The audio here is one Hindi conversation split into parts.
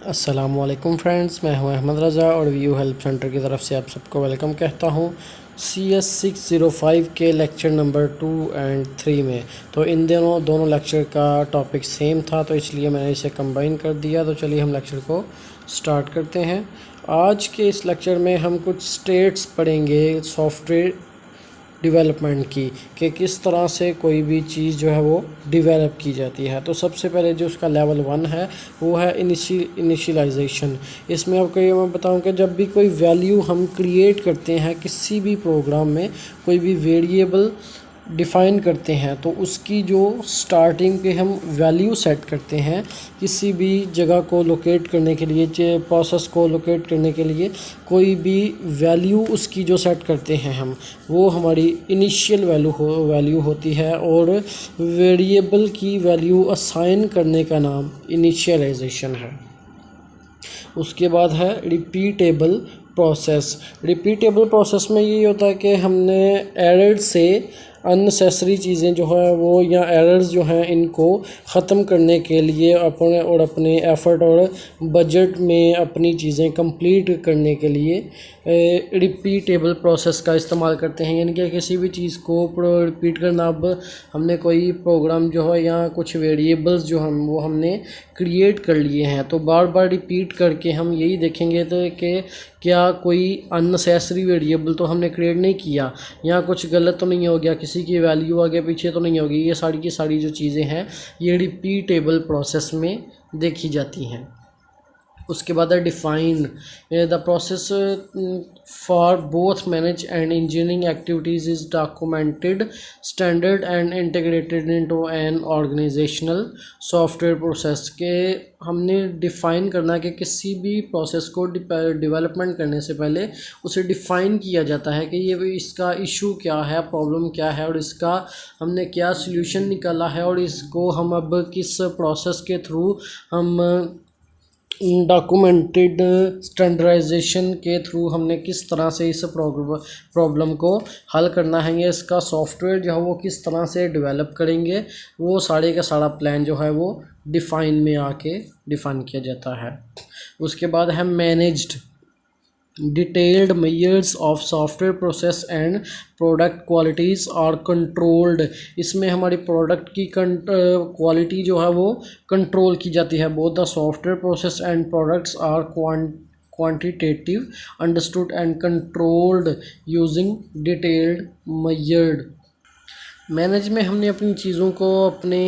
अस्सलामुअलैकुम फ्रेंड्स, मैं हूं अहमद रज़ा और व्यू हेल्प सेंटर की तरफ से आप सबको वेलकम कहता हूं CS 605 के लेक्चर नंबर 2 एंड 3 में। तो इन दोनों लेक्चर का टॉपिक सेम था, तो इसलिए मैंने इसे कंबाइन कर दिया। तो चलिए हम लेक्चर को स्टार्ट करते हैं। आज के इस लेक्चर में हम कुछ स्टेट्स पढ़ेंगे सॉफ्टवेयर डेवलपमेंट की, कि किस तरह से कोई भी चीज़ जो है वो डेवलप की जाती है। तो सबसे पहले जो उसका लेवल 1 है वो है इनिशियलाइजेशन। इसमें आपको ये मैं बताऊं कि जब भी कोई वैल्यू हम क्रिएट करते हैं किसी भी प्रोग्राम में, कोई भी वेरिएबल डिफ़ाइन करते हैं, तो उसकी जो स्टार्टिंग पे हम वैल्यू सेट करते हैं किसी भी जगह को लोकेट करने के लिए, प्रोसेस को लोकेट करने के लिए कोई भी वैल्यू उसकी जो सेट करते हैं हम, वो हमारी इनिशियल वैल्यू होती है। और वेरिएबल की वैल्यू असाइन करने का नाम इनिशियलाइजेशन है। उसके बाद है रिपीटेबल प्रोसेस। रिपीटेबल प्रोसेस में ये होता है कि हमने एरर से अननेसेसरी चीज़ें जो है वो, या एरर्स जो हैं, इनको ख़त्म करने के लिए अपने एफ़र्ट और बजट में अपनी चीज़ें कंप्लीट करने के लिए रिपीटेबल प्रोसेस का इस्तेमाल करते हैं। यानी कि किसी भी चीज़ को रिपीट करना। अब हमने कोई प्रोग्राम जो है या कुछ वेरिएबल्स जो हमने क्रिएट कर लिए हैं, तो बार बार रिपीट करके हम यही देखेंगे तो कि क्या कोई अननेसेसरी वेरिएबल तो हमने क्रिएट नहीं किया, या कुछ गलत तो नहीं हो गया, किसी की वैल्यू आगे पीछे तो नहीं होगी। ये सारी की सारी जो चीज़ें हैं ये रिपीटेबल प्रोसेस में देखी जाती हैं। उसके बाद है define. The process for both manage and engineering activities is documented standard and integrated into an organisational software process. के हमने डिफ़ाइन करना कि किसी भी प्रोसेस को डेवलपमेंट करने से पहले उसे डिफ़ाइन किया जाता है कि ये इसका इशू क्या है, प्रॉब्लम क्या है, और इसका हमने क्या सल्यूशन निकाला है, और इसको हम अब किस प्रोसेस के थ्रू हम डॉक्यूमेंटेड स्टैंडर्डाइजेशन के थ्रू हमने किस तरह से इस प्रॉब्लम को हल करना है, या इसका सॉफ्टवेयर जो है वो किस तरह से डेवलप करेंगे, वो सारे का सारा प्लान जो है वो डिफ़ाइन में आके डिफ़ाइन किया जाता है। उसके बाद है managed. Detailed measures of software process and product qualities are controlled. इसमें हमारी प्रोडक्ट की क्वालिटी जो है वो कंट्रोल की जाती है। Both the software process and products are quantitative understood and controlled using detailed measured. Manage में हमने अपनी चीज़ों को, अपने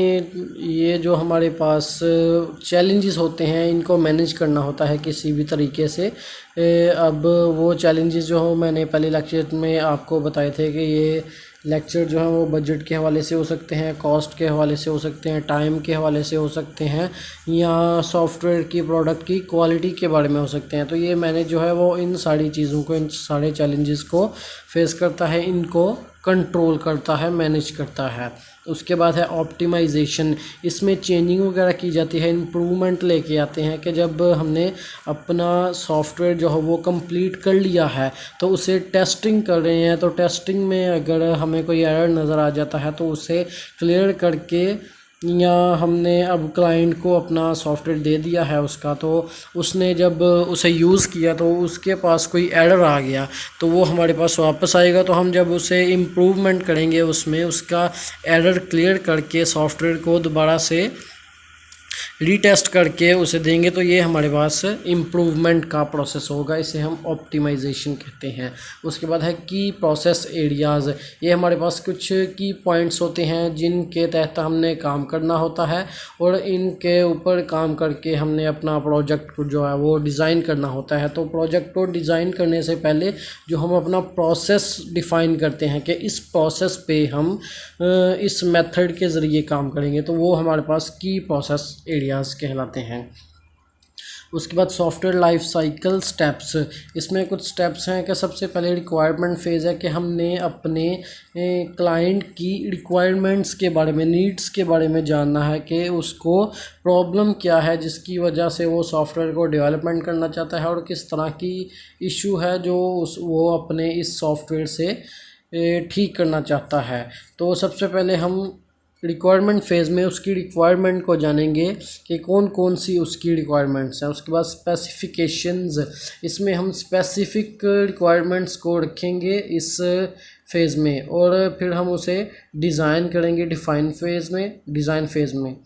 ये जो हमारे पास चैलेंजेस होते हैं, इनको मैनेज करना होता है किसी भी तरीके से। अब वो चैलेंजेस जो हो, मैंने पहले लेक्चर में आपको बताए थे कि ये लेक्चर जो है वो बजट के हवाले से हो सकते हैं, कॉस्ट के हवाले से हो सकते हैं, टाइम के हवाले से हो सकते हैं, या सॉफ्टवेयर की प्रोडक्ट की क्वालिटी के बारे में हो सकते हैं। तो ये मैनेज जो है वो इन सारी चीज़ों को, इन सारे चैलेंजेस को फेस करता है, इनको कंट्रोल करता है, मैनेज करता है। उसके बाद है ऑप्टिमाइजेशन। इसमें चेंजिंग वगैरह की जाती है, इम्प्रूवमेंट लेके आते हैं कि जब हमने अपना सॉफ्टवेयर जो है वो कंप्लीट कर लिया है तो उसे टेस्टिंग कर रहे हैं, तो टेस्टिंग में अगर हमें कोई एरर नज़र आ जाता है तो उसे क्लियर करके, या हमने अब क्लाइंट को अपना सॉफ्टवेयर दे दिया है उसका, तो उसने जब उसे यूज़ किया तो उसके पास कोई एरर आ गया तो वो हमारे पास वापस आएगा। तो हम जब उसे इम्प्रूवमेंट करेंगे, उसमें उसका एरर क्लियर करके सॉफ्टवेयर को दोबारा से रीटेस्ट करके उसे देंगे, तो ये हमारे पास इम्प्रूवमेंट का प्रोसेस होगा। इसे हम ऑप्टिमाइजेशन कहते हैं। उसके बाद है की प्रोसेस एरियाज़। ये हमारे पास कुछ की पॉइंट्स होते हैं जिनके तहत हमने काम करना होता है, और इनके ऊपर काम करके हमने अपना प्रोजेक्ट को जो है वो डिज़ाइन करना होता है। तो प्रोजेक्ट को डिज़ाइन करने से पहले जो हम अपना प्रोसेस डिफ़ाइन करते हैं कि इस प्रोसेस पे हम इस मेथड के ज़रिए काम करेंगे, तो वो हमारे पास की प्रोसेस एरियाज़ कहलाते हैं। उसके बाद सॉफ्टवेयर लाइफ साइकिल स्टेप्स। इसमें कुछ स्टेप्स हैं कि सबसे पहले रिक्वायरमेंट फ़ेज़ है कि हमने अपने क्लाइंट की रिक्वायरमेंट्स के बारे में, नीड्स के बारे में जानना है कि उसको प्रॉब्लम क्या है जिसकी वजह से वो सॉफ्टवेयर को डेवलपमेंट करना चाहता है, और किस तरह की इशू है जो वो अपने इस सॉफ्टवेयर से ठीक करना चाहता है। तो सबसे पहले हम रिक्वायरमेंट फेज़ में उसकी रिक्वायरमेंट को जानेंगे कि कौन कौन सी उसकी रिक्वायरमेंट्स हैं। उसके बाद स्पेसिफिकेशंस, इसमें हम स्पेसिफिक रिक्वायरमेंट्स को रखेंगे इस फेज़ में, और फिर हम उसे डिज़ाइन करेंगे डिज़ाइन फेज़ में।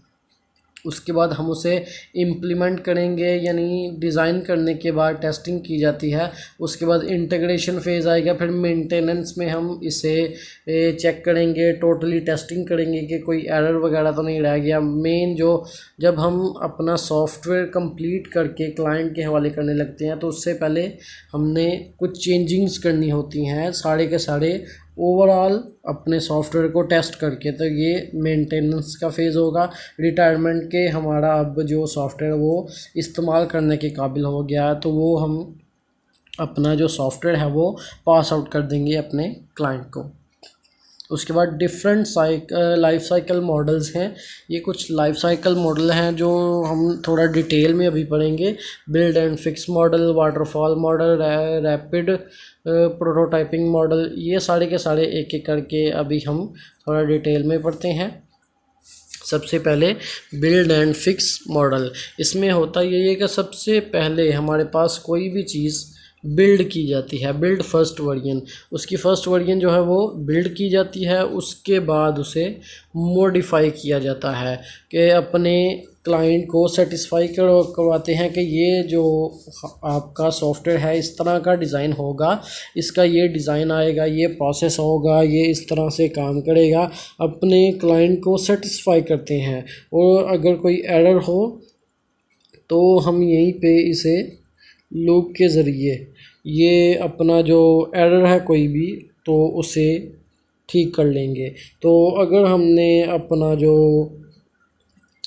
उसके बाद हम उसे इम्प्लीमेंट करेंगे, यानी डिज़ाइन करने के बाद टेस्टिंग की जाती है। उसके बाद इंटीग्रेशन फेज़ आएगा, फिर मेंटेनेंस में हम इसे चेक करेंगे, टोटली टेस्टिंग करेंगे कि कोई एरर वगैरह तो नहीं रह गया। मेन जो जब हम अपना सॉफ्टवेयर कंप्लीट करके क्लाइंट के हवाले करने लगते हैं तो उससे पहले हमने कुछ चेंजिंग्स करनी होती हैं सारे के सारे ओवरऑल अपने सॉफ्टवेयर को टेस्ट करके। तो ये मेंटेनेंस का फेज़ होगा। रिटायरमेंट के हमारा अब जो सॉफ्टवेयर वो इस्तेमाल करने के काबिल हो गया है, तो वो हम अपना जो सॉफ्टवेयर है वो पास आउट कर देंगे अपने क्लाइंट को। उसके बाद डिफरेंट लाइफ साइकिल मॉडल्स हैं। ये कुछ लाइफ साइकिल मॉडल हैं जो हम थोड़ा डिटेल में अभी पढ़ेंगे। Build and fix model, waterfall model, rapid prototyping model, ये सारे के सारे एक एक करके अभी हम थोड़ा डिटेल में पढ़ते हैं। सबसे पहले बिल्ड एंड फिक्स मॉडल, इसमें होता यही है कि सबसे पहले हमारे पास कोई भी चीज़ बिल्ड की जाती है, बिल्ड फर्स्ट वर्जन, उसकी फ़र्स्ट वर्जन जो है वो बिल्ड की जाती है। उसके बाद उसे मॉडिफाई किया जाता है कि अपने क्लाइंट को सेटिस्फाई करवाते हैं कि ये जो आपका सॉफ्टवेयर है इस तरह का डिज़ाइन होगा, इसका ये डिज़ाइन आएगा, ये प्रोसेस होगा, ये इस तरह से काम करेगा। अपने क्लाइंट को सेटिस्फाई करते हैं, और अगर कोई एरर हो तो हम यहीं पे इसे लूप के ज़रिए ये अपना जो एरर है कोई भी तो उसे ठीक कर लेंगे। तो अगर हमने अपना जो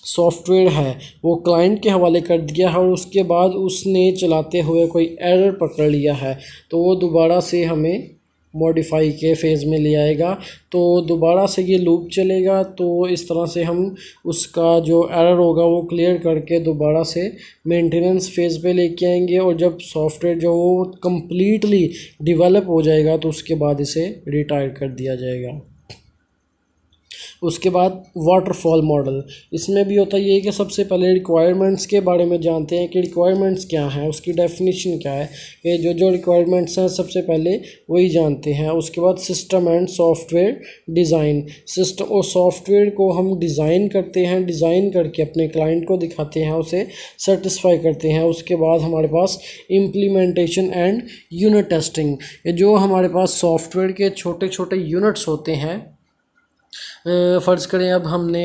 सॉफ्टवेयर है वो क्लाइंट के हवाले कर दिया है और उसके बाद उसने चलाते हुए कोई एरर पकड़ लिया है, तो वो दोबारा से हमें मॉडिफाई के फ़ेज़ में ले आएगा, तो दोबारा से ये लूप चलेगा। तो इस तरह से हम उसका जो एरर होगा वो क्लियर करके दोबारा से मेंटेनेंस फ़ेज़ पे लेके आएंगे, और जब सॉफ्टवेयर जो वो कम्प्लीटली डेवलप हो जाएगा तो उसके बाद इसे रिटायर कर दिया जाएगा। उसके बाद वाटरफॉल मॉडल, इसमें भी होता ये है कि सबसे पहले रिक्वायरमेंट्स के बारे में जानते हैं कि रिक्वायरमेंट्स क्या हैं, उसकी डेफिनेशन क्या है। ये जो रिक्वायरमेंट्स हैं सबसे पहले वही जानते हैं। उसके बाद system and software design, system और सॉफ्टवेयर को हम डिज़ाइन करते हैं, डिज़ाइन करके अपने क्लाइंट को दिखाते हैं, उसे सेटिस्फाई करते हैं। उसके बाद हमारे पास इम्प्लीमेंटेशन एंड यूनिट टेस्टिंग, ये जो हमारे पास सॉफ्टवेयर के छोटे छोटे यूनिट्स होते हैं, फ़र्ज़ करें अब हमने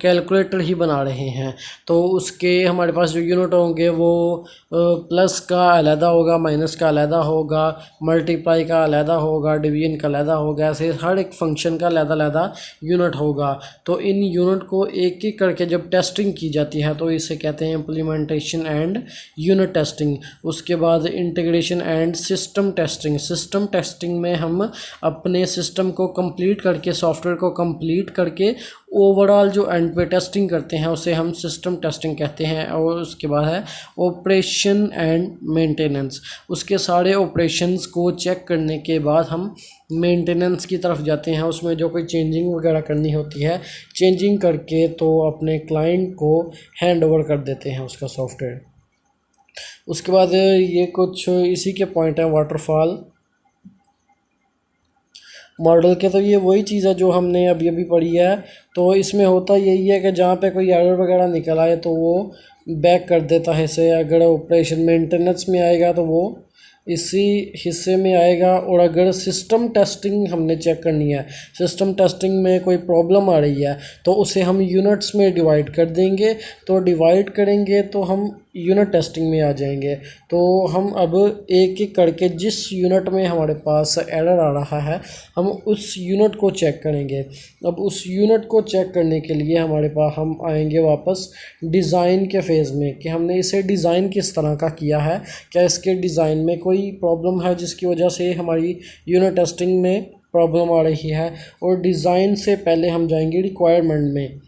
कैलकुलेटर ही बना रहे हैं, तो उसके हमारे पास जो यूनिट होंगे वो प्लस का अलहदा होगा, माइनस का अलहदा होगा, मल्टीप्लाई का अलहदा होगा, डिवीजन का अलहदा होगा, ऐसे हर एक फंक्शन का अलहदा यूनिट होगा। तो इन यूनिट को एक एक करके जब टेस्टिंग की जाती है तो इसे कहते हैं इम्प्लीमेंटेशन एंड यूनिट टेस्टिंग। उसके बाद integration and system testing, system testing में हम अपने सिस्टम को कंप्लीट करके, सॉफ्टवेयर को कंप्लीट करके ओवरऑल जो एंड पे टेस्टिंग करते हैं उसे हम सिस्टम टेस्टिंग कहते हैं। और उसके बाद है ऑपरेशन एंड मेंटेनेंस, उसके सारे ऑपरेशंस को चेक करने के बाद हम मेंटेनेंस की तरफ जाते हैं, उसमें जो कोई चेंजिंग वगैरह करनी होती है चेंजिंग करके तो अपने क्लाइंट को हैंड ओवर कर देते हैं उसका सॉफ्टवेयर। उसके बाद ये कुछ इसी के पॉइंट हैं वाटरफॉल मॉडल के। तो ये वही चीज़ है जो हमने अभी अभी पढ़ी है। तो इसमें होता यही है कि जहाँ पे कोई एरर वगैरह निकल आए तो वो बैक कर देता है इसे। अगर ऑपरेशन मेंटेनेंस में आएगा तो वो इसी हिस्से में आएगा। और अगर सिस्टम टेस्टिंग हमने चेक करनी है, सिस्टम टेस्टिंग में कोई प्रॉब्लम आ रही है तो उसे हम यूनिट्स में डिवाइड कर देंगे। तो डिवाइड करेंगे तो हम यूनिट टेस्टिंग में आ जाएंगे। तो हम अब एक एक करके जिस यूनिट में हमारे पास एरर आ रहा है हम उस यूनिट को चेक करेंगे। अब उस यूनिट को चेक करने के लिए हमारे पास हम आएंगे वापस डिज़ाइन के फ़ेज़ में कि हमने इसे डिज़ाइन किस तरह का किया है, क्या इसके डिज़ाइन में कोई प्रॉब्लम है जिसकी वजह से हमारी यूनिट टेस्टिंग में प्रॉब्लम आ रही है। और डिज़ाइन से पहले हम जाएंगे रिक्वायरमेंट में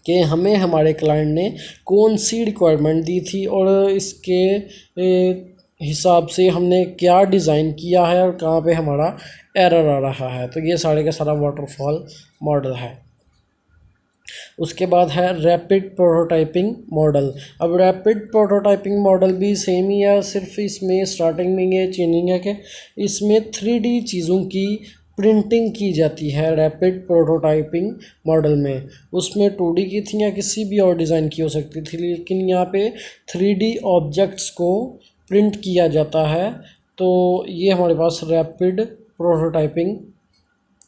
कि हमें हमारे क्लाइंट ने कौन सी रिक्वायरमेंट दी थी और इसके हिसाब से हमने क्या डिज़ाइन किया है और कहाँ पे हमारा एरर आ रहा है। तो ये सारे का सारा वाटरफॉल मॉडल है। उसके बाद है रैपिड प्रोटोटाइपिंग मॉडल। अब रैपिड प्रोटोटाइपिंग मॉडल भी सेम ही है, सिर्फ इसमें स्टार्टिंग में ये चेंजिंग है कि इसमें 3D चीज़ों की प्रिंटिंग की जाती है रैपिड प्रोटोटाइपिंग मॉडल में। उसमें 2D की थी या किसी भी और डिज़ाइन की हो सकती थी, लेकिन यहाँ पे 3D ऑब्जेक्ट्स को प्रिंट किया जाता है। तो ये हमारे पास रैपिड प्रोटोटाइपिंग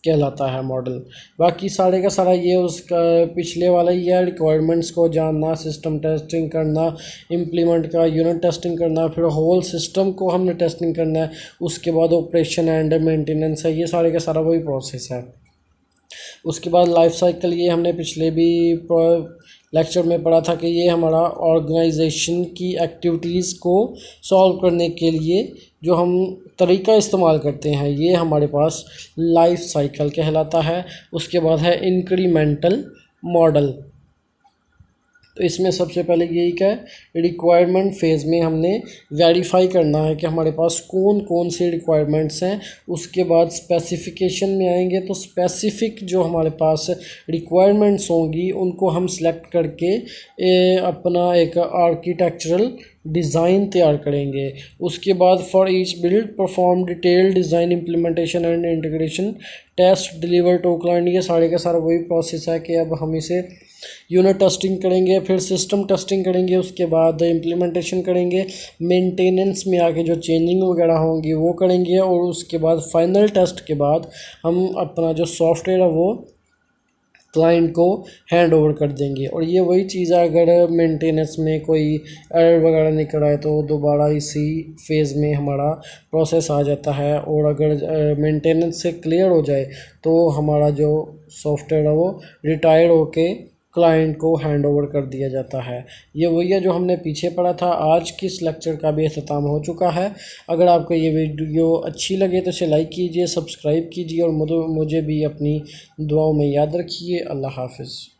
कहलाता है मॉडल। बाकी सारे का सारा ये उसका पिछले वाला ही है, रिक्वायरमेंट्स को जानना, सिस्टम टेस्टिंग करना, इम्प्लीमेंट का यूनिट टेस्टिंग करना, फिर होल सिस्टम को हमने टेस्टिंग करना है, उसके बाद ऑपरेशन एंड मेंटेनेंस है, ये सारे का सारा वही प्रोसेस है। उसके बाद लाइफ साइकिल, ये हमने पिछले भी लेक्चर में पढ़ा था कि ये हमारा ऑर्गेनाइजेशन की एक्टिविटीज़ को सॉल्व करने के लिए जो हम तरीका इस्तेमाल करते हैं, ये हमारे पास लाइफ साइकिल कहलाता है। उसके बाद है इंक्रीमेंटल मॉडल। तो इसमें सबसे पहले यही क्या है, रिक्वायरमेंट फेज़ में हमने वेरीफाई करना है कि हमारे पास कौन कौन से रिक्वायरमेंट्स हैं। उसके बाद स्पेसिफिकेशन में आएंगे तो स्पेसिफिक जो हमारे पास रिक्वायरमेंट्स होंगी उनको हम सिलेक्ट करके अपना एक आर्किटेक्चरल डिज़ाइन तैयार करेंगे। उसके बाद for each build perform detail design implementation and integration test deliver to client, ये सारे का सारा वही प्रोसेस है कि अब हम इसे यूनिट टेस्टिंग करेंगे, फिर सिस्टम टेस्टिंग करेंगे, उसके बाद इम्प्लीमेंटेशन करेंगे, मेंटेनेंस में आके जो चेंजिंग वगैरह होंगी वो करेंगे, और उसके बाद फाइनल टेस्ट के बाद हम अपना जो सॉफ्टवेयर है वो क्लाइंट को हैंड ओवर कर देंगे। और ये वही चीज़ है, अगर मेंटेनेंस में कोई एरर वगैरह निकल रहा है तो दोबारा इसी फेज़ में हमारा प्रोसेस आ जाता है, और अगर मेंटेनेंस से क्लियर हो जाए तो हमारा जो सॉफ्टवेयर है वो रिटायर होके क्लाइंट को हैंड ओवर कर दिया जाता है। ये वही है जो हमने पीछे पढ़ा था। आज की इस लेक्चर का भी अख्ताम हो चुका है। अगर आपको ये वीडियो अच्छी लगे तो इसे लाइक कीजिए, सब्सक्राइब कीजिए, और मुझे भी अपनी दुआओं में याद रखिए। अल्लाह हाफ़िज़।